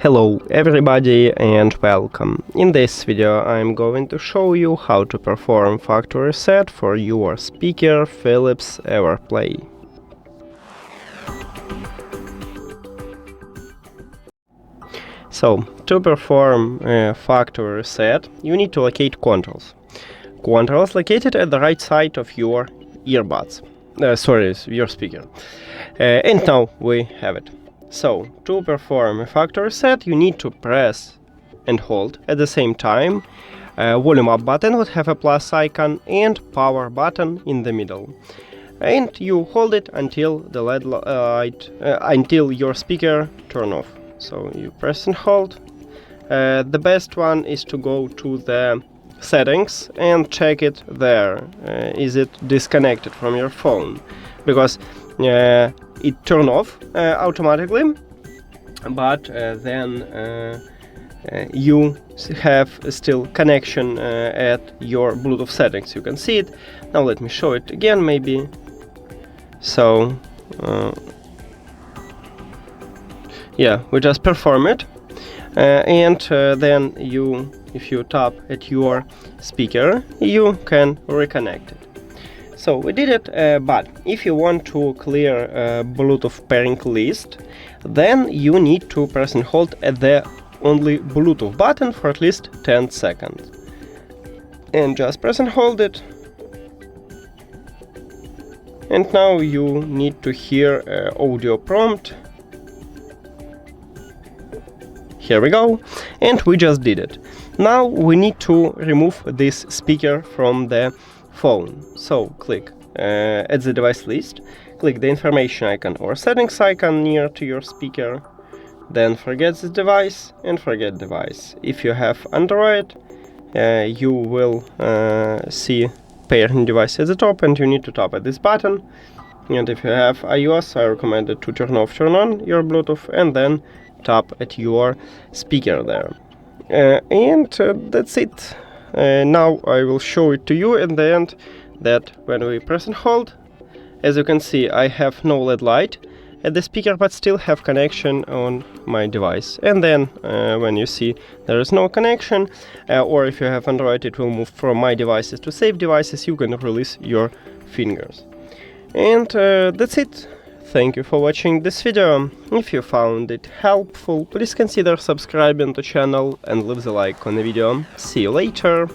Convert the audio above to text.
Hello everybody and welcome. In this video I'm going to show you how to perform factory reset for your speaker Philips EverPlay. So, to perform a factory reset, you need to locate controls. Controls located at the right side of your earbuds. Your speaker. And now we have it. So, to perform a factory reset, you need to press and hold at the same time. Volume up button would have a plus icon and power button in the middle. And you hold it until the LED light, until your speaker turn off. So you press and hold. The best one is to go to the settings and check it there. Is it disconnected from your phone? Because it turn off automatically, but then you have still connection at your Bluetooth settings. You can see it. Now let me show it again maybe. So yeah, we just perform it, and then if you tap at your speaker, you can reconnect it. So we did it, but if you want to clear Bluetooth pairing list, then you need to press and hold at the only Bluetooth button for at least 10 seconds. And just press and hold it. And now you need to hear audio prompt. Here we go, and we just did it. Now we need to remove this speaker from the phone. So click at the device list, click the information icon or settings icon near to your speaker, then forget the device and forget device. If you have Android, you will see pairing device at the top and you need to tap at this button. And if you have iOS, I recommend it to turn off, turn on your Bluetooth and then tap at your speaker there. And that's it. Now I will show it to you in the end, that when we press and hold, as you can see, I have no LED light at the speaker but still have connection on my device. And then when you see there is no connection, or if you have Android, it will move from my devices to save devices, you can release your fingers. And that's it. Thank you for watching this video. If you found it helpful, please consider subscribing to the channel and leave the like on the video. See you later!